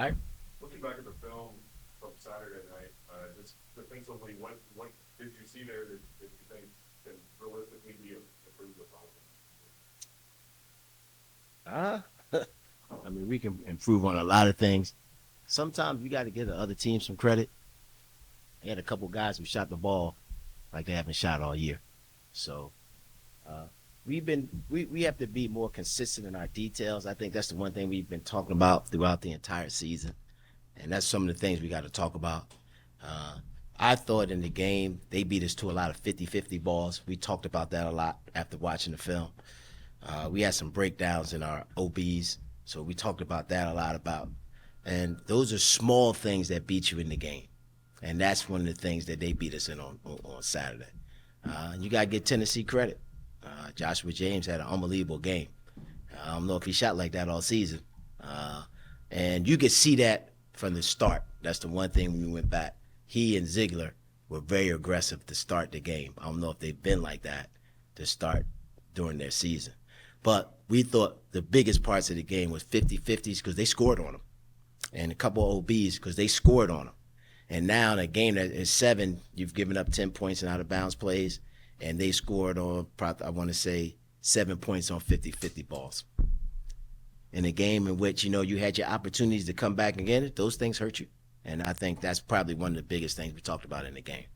right. Looking back at the film from Saturday night, just defensively, what did you see there that you think can realistically be improved upon? Uh, I mean, we can improve on a lot of things. Sometimes you got to give the other team some credit. They had a couple guys who shot the ball like they haven't shot all year. So uh, we have to be more consistent in our details. I think that's the one thing we've been talking about throughout the entire season, and that's some of the things we got to talk about. Uh, I thought in the game they beat us to a lot of 50-50 balls. We talked about that a lot after watching the film. We had some breakdowns in our OBs, so we talked about that a lot about. And those are small things that beat you in the game, and that's one of the things that they beat us in on Saturday. You got to give Tennessee credit. Joshua James had an unbelievable game. I don't know if he shot like that all season, and you could see that from the start. That's the one thing when we went back. He and Ziegler were very aggressive to start the game. I don't know if they've been like that to start during their season. But we thought the biggest parts of the game was 50-50s because they scored on them, and a couple of OBs because they scored on them. And now in a game that is 7, you've given up 10 points in out of bounds plays, and they scored on, I want to say, 7 points on 50-50 balls. In a game in which, you had your opportunities to come back and get it, those things hurt you. And I think that's probably one of the biggest things we talked about in the game.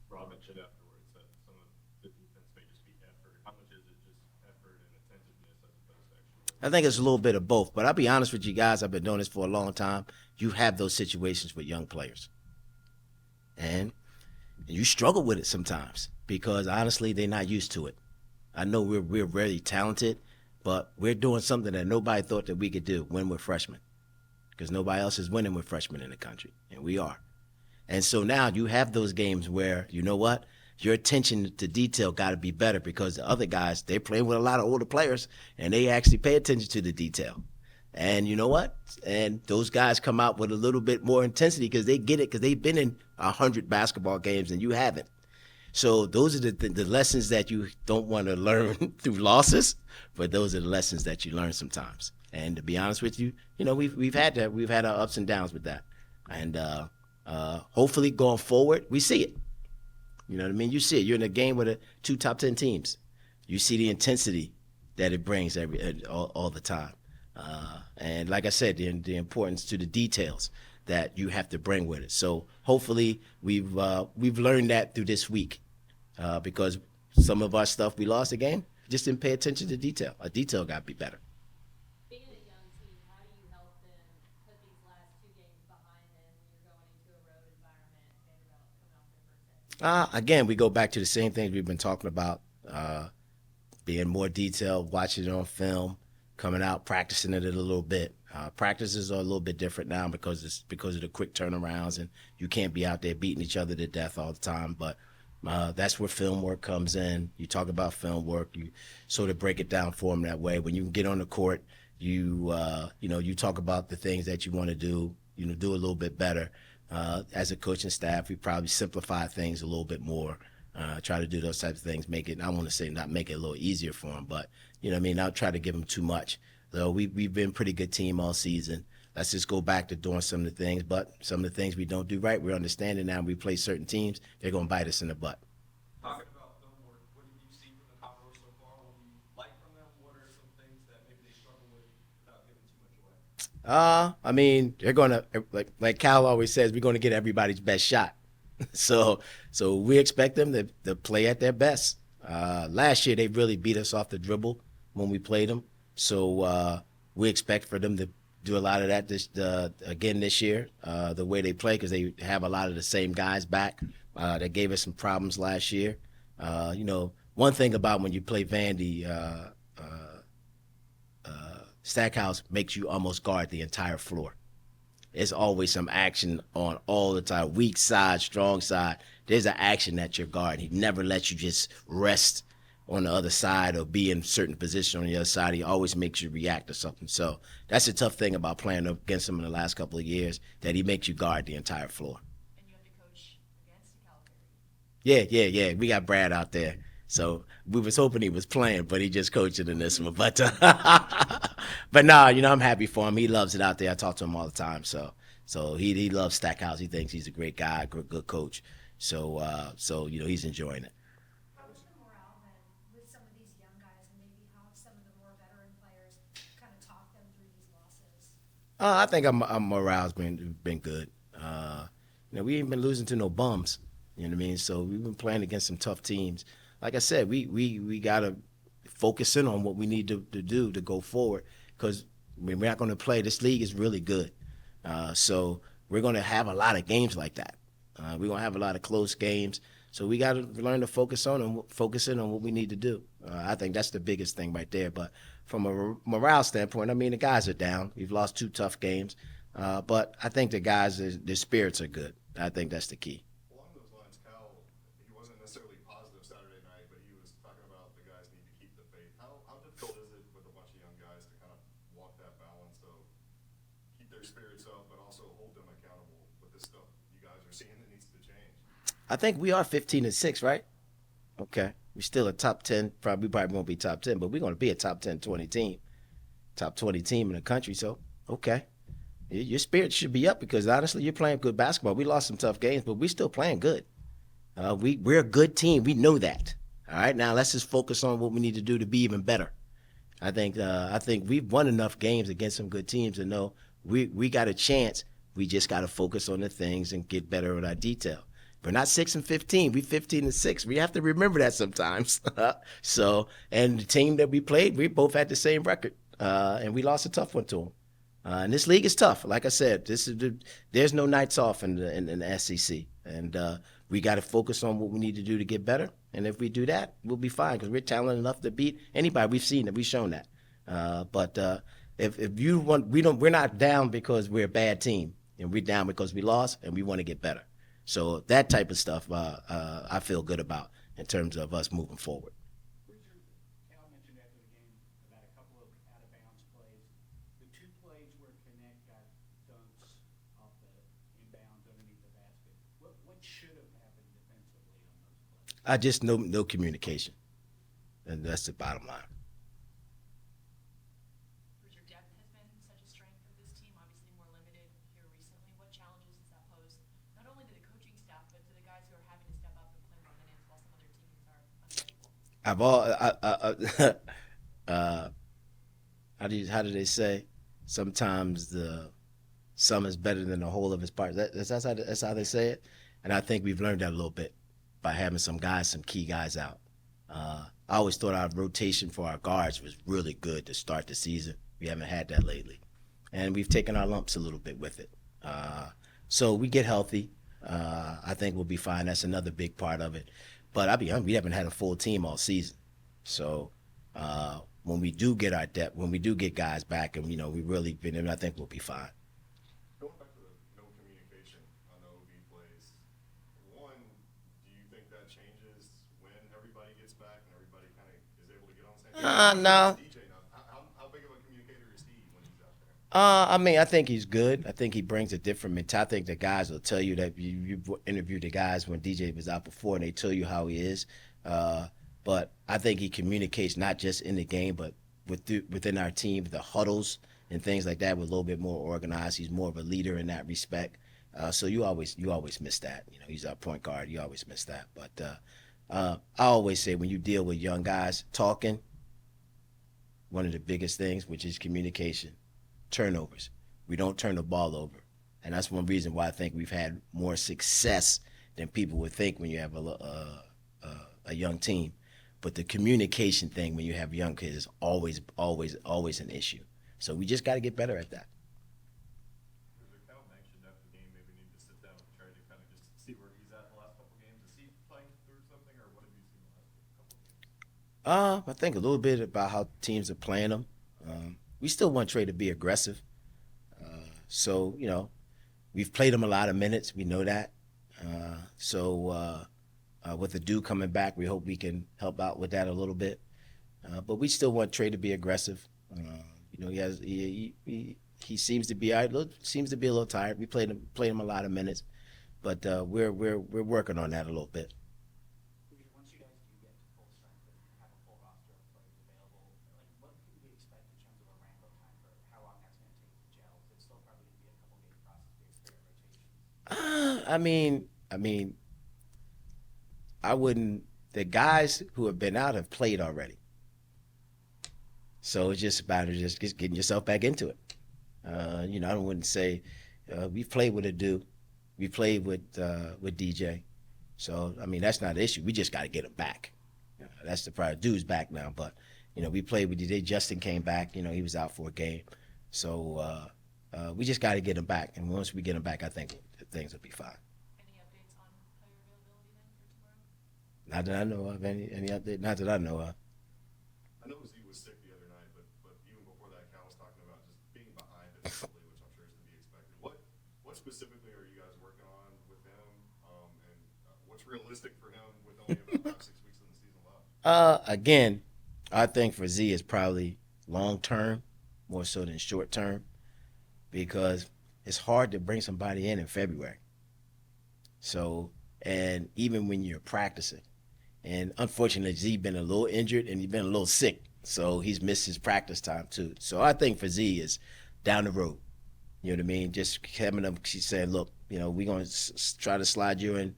Rob mentioned afterwards that some of the defense may just be effort. How much is it just effort and attentiveness as opposed to actual? I think it's a little bit of both. But I'll be honest with you guys, I've been doing this for a long time. You have those situations with young players. And you struggle with it sometimes because honestly, they're not used to it. I know we're really talented, but we're doing something that nobody thought that we could do, win with freshmen. Because nobody else is winning with freshmen in the country, and we are. And so now you have those games where, you know what, your attention to detail got to be better because the other guys, they're playing with a lot of older players, and they actually pay attention to the detail. And you know what? And those guys come out with a little bit more intensity because they get it because they've been in 100 basketball games and you haven't. So those are the lessons that you don't want to learn through losses, but those are the lessons that you learn sometimes. And to be honest with you, we've had that. We've had our ups and downs with that. And hopefully going forward, we see it. You know what I mean? You see it. You're in a game with 2 top 10 teams. You see the intensity that it brings all the time. And like I said, the importance to the details that you have to bring with it. So hopefully we've learned that through this week because some of our stuff we lost the game just didn't pay attention to detail. Our detail got to be better. Being a young team, how do you help them put these last 2 games behind them when you're going into a road environment, Vanderbilt coming off their first head? Again, we go back to the same things we've been talking about, being more detailed, watching it on film, coming out, practicing it a little bit. Practices are a little bit different now because of the quick turnarounds, and you can't be out there beating each other to death all the time. But that's where film work comes in. You talk about film work, you sort of break it down for them that way. When you get on the court, you talk about the things that you want to do, do a little bit better. As a coaching staff, we probably simplify things a little bit more. Try to do those types of things, make it, I want to say not make it a little easier for them, but not try to give them too much. So we've been a pretty good team all season. Let's just go back to doing some of the things, but some of the things we don't do right, we're understanding now. We play certain teams, they're going to bite us in the butt. Talking about film work, what have you seen from the Commodores so far? What do you like from them? What are some things that maybe they struggle with without giving too much away? I mean, they're going to, like Cal always says, we're going to get everybody's best shot. So we expect them to play at their best. Last year, they really beat us off the dribble when we played them. So we expect for them to do a lot of that again this year, the way they play, because they have a lot of the same guys back that gave us some problems last year. One thing about when you play Vandy, Stackhouse makes you almost guard the entire floor. There's always some action on all the time. Weak side, strong side. There's an action that you're guarding. He never lets you just rest on the other side or be in certain position on the other side. He always makes you react to something. So that's a tough thing about playing against him in the last couple of years, that he makes you guard the entire floor. And you have to coach against the Calipari. Yeah. We got Brad out there. So we was hoping he was playing, but he just coaching in this one. But but nah, I'm happy for him. He loves it out there. I talk to him all the time. So he loves Stackhouse. He thinks he's a great guy, good coach. So he's enjoying it. How was the morale then with some of these young guys, and maybe how have some of the more veteran players kind of talked them through these losses? I think our morale's been good. We ain't been losing to no bums. You know what I mean? So we've been playing against some tough teams. Like I said, we gotta focus in on what we need to do to go forward. Because we're not going to play. This league is really good. So we're going to have a lot of games like that. We're going to have a lot of close games. So we got to learn to focus in on what we need to do. I think that's the biggest thing right there. But from a morale standpoint, I mean, the guys are down. We've lost 2 tough games. But I think the guys, their spirits are good. I think that's the key. Along those lines, Cal, he wasn't necessarily positive Saturday night, but he was talking about the guys need to keep the faith. How difficult is it with a bunch of young guys to kind of walk that balance of keep their spirits up, but also hold them accountable with the stuff you guys are seeing that needs to change? I think we are 15-6, right? Okay. We're still a top 10. We probably won't be top 10, but we're going to be a top 10, 20 team. Top 20 team in the country. So, okay. Your spirit should be up because, honestly, you're playing good basketball. We lost some tough games, but we're still playing good. We're a good team. We know that. All right. Now, let's just focus on what we need to do to be even better. I think we've won enough games against some good teams to know we got a chance. We just got to focus on the things and get better at our detail. We're not 6-15. We're 15-6. We have to remember that sometimes. And the team that we played, we both had the same record, and we lost a tough one to them. And this league is tough. Like I said, there's no nights off in the SEC, and we got to focus on what we need to do to get better. And if we do that, we'll be fine because we're talented enough to beat anybody. We've seen it. We've shown that. But if you want, we're not down because we're a bad team, and we're down because we lost, and we want to get better. So that type of stuff, I feel good about in terms of us moving forward. Bruiser, Cal mentioned after the game about a couple of out-of-bounds plays. The 2 plays where Connect got dunks off the inbounds underneath the basket. What should have happened defensively on those plays? I just no communication, and that's the bottom line. Bruiser, depth has been such a strength of this team, obviously more limited here recently. What challenges does that pose, not only to the coaching staff, but to the guys who are having to step up and play more minutes while some other teams are unavailable? How do they say? Sometimes the sum is better than the whole of its parts. That's how they say it. And I think we've learned that a little bit by having some key guys out. I always thought our rotation for our guards was really good to start the season. We haven't had that lately. And we've taken our lumps a little bit with it. So we get healthy. I think we'll be fine. That's another big part of it. But I'll be honest, we haven't had a full team all season. So when we do get our depth, when we do get guys back, and we really been in, I think we'll be fine. Going back to the no communication on the OB plays, one, do you think that changes when everybody gets back and everybody kind of is able to get on the same page? No. DJ now, how big of a communicator is he when he's out there? I mean, I think he's good. I think he brings a different mentality. I think the guys will tell you that you interviewed the guys when DJ was out before, and they tell you how he is. But I think he communicates not just in the game, but within our team, the huddles and things like that. We're a little bit more organized. He's more of a leader in that respect. So you always miss that. He's our point guard. You always miss that. But I always say when you deal with young guys, talking, one of the biggest things, which is communication. Turnovers. We don't turn the ball over. And that's one reason why I think we've had more success than people would think when you have a young team. But the communication thing when you have young kids is always an issue. So we just got to get better at that. Cal mentioned after the game maybe need to sit down and try to kind of just see where he's at in the last couple games. Is he playing through something, or what have you seen the last couple games? I think a little bit about how teams are playing them. We still want Trey to be aggressive. So we've played him a lot of minutes. We know that. With the dude coming back, we hope we can help out with that a little bit. But we still want Trey to be aggressive. He seems to be a little tired. We played him a lot of minutes, but we're working on that a little bit. Once you guys do get to full strength, I mean, I wouldn't. The guys who have been out have played already, so it's just about just getting yourself back into it. I wouldn't say we played with Adu, we played with DJ, so I mean that's not an issue. We just got to get him back. That's the problem. Dude's back now, but we played with DJ. Justin came back. He was out for a game, so we just got to get him back. And once we get him back, I think things will be fine. Any updates on player availability then for tomorrow? Not that I know of. Any update? Not that I know of. I know Z was sick the other night, but even before that, Cal was talking about just being behind defensively, which I'm sure is to be expected. What specifically are you guys working on with him? And what's realistic for him with only about 5 6 weeks of the season left? Again, I think for Z is probably long term more so than short term because it's hard to bring somebody in February. So, and even when you're practicing, and unfortunately, Z been a little injured and he's been a little sick, so he's missed his practice time too. So I think for Z is down the road. You know what I mean? Just having them. She said, "Look, we're gonna try to slide you in,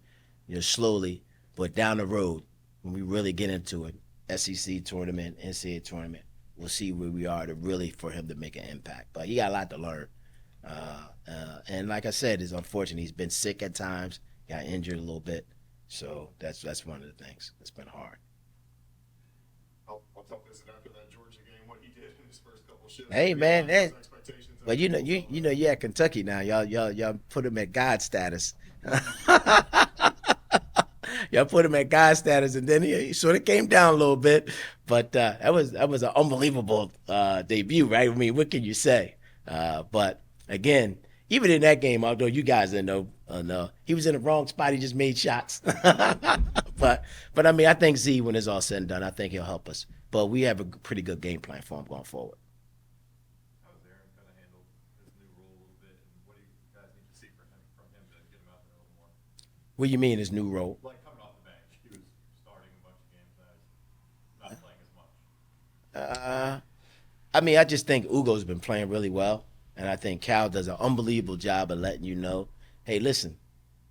slowly, but down the road when we really get into it, SEC tournament, NCAA tournament, we'll see where we are to really for him to make an impact. But he got a lot to learn. And like I said, it's unfortunate. He's been sick at times, got injured a little bit. So that's one of the things that's been hard. I'll tell this after that Georgia game, what he did in his first couple shifts. Hey man, His that, expectations but of you're at Kentucky now. Y'all put him at God status. Y'all put him at God status, and then he sort of came down a little bit. But that was an unbelievable debut, right? I mean, what can you say? But again, even in that game, although you guys didn't know, he was in the wrong spot. He just made shots. but I mean, I think Z, when it's all said and done, I think he'll help us. But we have a pretty good game plan for him going forward. How has Aaron kind of handled his new role a little bit, and what do you guys need to see from him to get him out there a little more? What do you mean his new role? Like coming off the bench, he was starting a bunch of games now, he's not playing as much. Uh, I mean, I just think Ugo's been playing really well, and I think Cal does an unbelievable job of letting you know, hey, listen,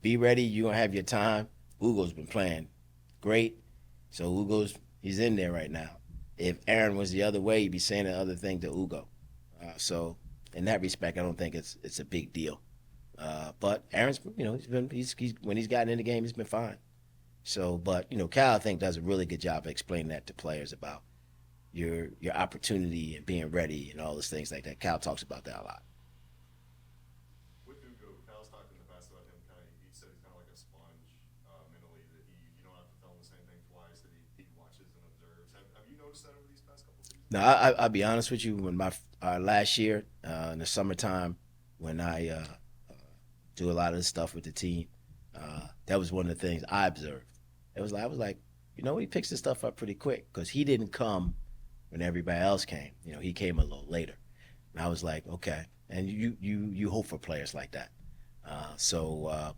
be ready. You're gonna have your time. Ugo's been playing great, so he's in there right now. If Aaron was the other way, he'd be saying the other thing to Ugo. So in that respect, I don't think it's a big deal. But Aaron's, he's when he's gotten in the game, he's been fine. So, but Cal I think does a really good job of explaining that to players about your opportunity and being ready and all those things like that. Cal talks about that a lot. with Ugo, Cal's talked in the past about him kind of. He said he's kind of like a sponge mentally. That you don't have to tell him the same thing twice. That he watches and observes. Have you noticed that over these past couple seasons? Now, I'll be honest with you. When my last year in the summertime, when I do a lot of this stuff with the team, that was one of the things I observed. I was like, he picks this stuff up pretty quick because he didn't come when everybody else came. He came a little later, and I was like, okay. And you hope for players like that.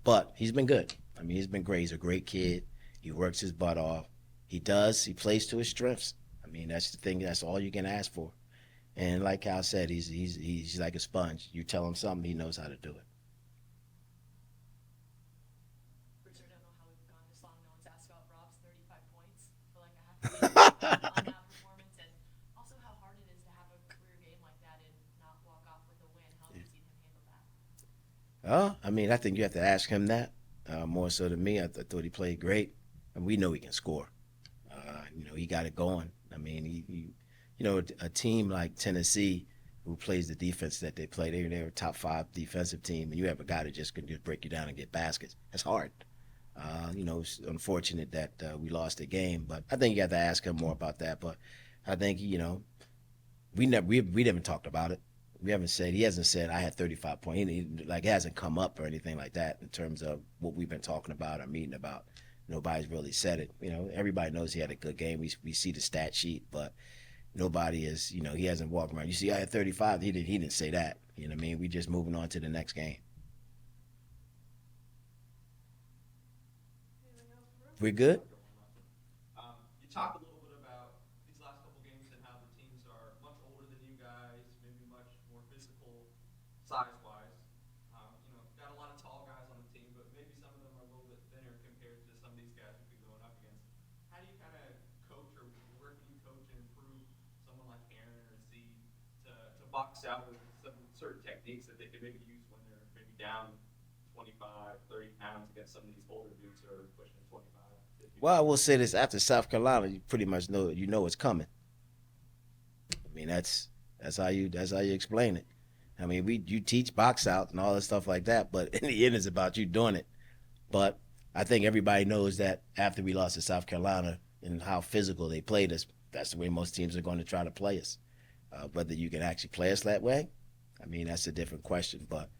But he's been good. I mean, he's been great. He's a great kid. He works his butt off. He does. He plays to his strengths. I mean, that's the thing. That's all you can ask for. And like Cal said, he's like a sponge. You tell him something, he knows how to do it. Bruiser, I don't know how we've gone this long. No one's asked about Rob's 35 points. I feel like I have to on that performance, and also how hard it is to have a career game like that and not walk off with a win. How have you seen him handle that? I mean, I think you have to ask him that more so than me. I thought he played great, and we know he can score. He got it going. I mean, a team like Tennessee who plays the defense that they play, they're a top 5 defensive team, and you have a guy that just can just break you down and get baskets. That's hard. It's unfortunate that we lost the game, but I think you have to ask him more about that. But I think we haven't talked about it. He hasn't said I had 35 points. It hasn't come up or anything like that in terms of what we've been talking about or meeting about. Nobody's really said it. Everybody knows he had a good game. We see the stat sheet, but nobody is. He hasn't walked around. You see, I had 35. He didn't say that. You know what I mean? We just moving on to the next game. We're good. You talked a little bit about these last couple games and how the teams are much older than you guys, maybe much more physical size-wise. Got a lot of tall guys on the team, but maybe box out with some certain techniques that they can maybe use when they're maybe down 25, 30 pounds against some of these older dudes that are pushing 25, 50? Well, I will say this: after South Carolina, you pretty much know it's coming. I mean, that's how you explain it. I mean, you teach box out and all that stuff like that, but in the end, it's about you doing it. But I think everybody knows that after we lost to South Carolina and how physical they played us, that's the way most teams are going to try to play us. Whether you can actually play us that way, I mean, that's a different question. But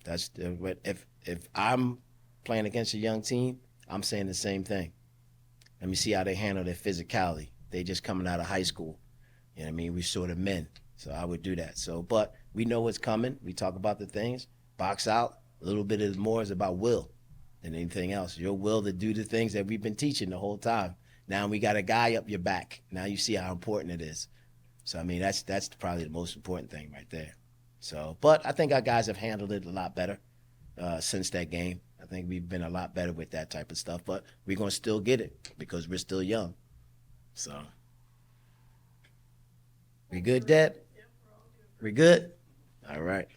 that's if I'm playing against a young team, I'm saying the same thing. Let me see how they handle their physicality. They just coming out of high school. You know what I mean? We sort of men. So I would do that. So, but we know what's coming. We talk about the things. Box out. A little bit of more is about will than anything else. Your will to do the things that we've been teaching the whole time. Now we got a guy up your back. Now you see how important it is. So I mean, that's probably the most important thing right there. So, but I think our guys have handled it a lot better since that game. I think we've been a lot better with that type of stuff. But we're gonna still get it because we're still young. So, we good, Dad? We good? All right.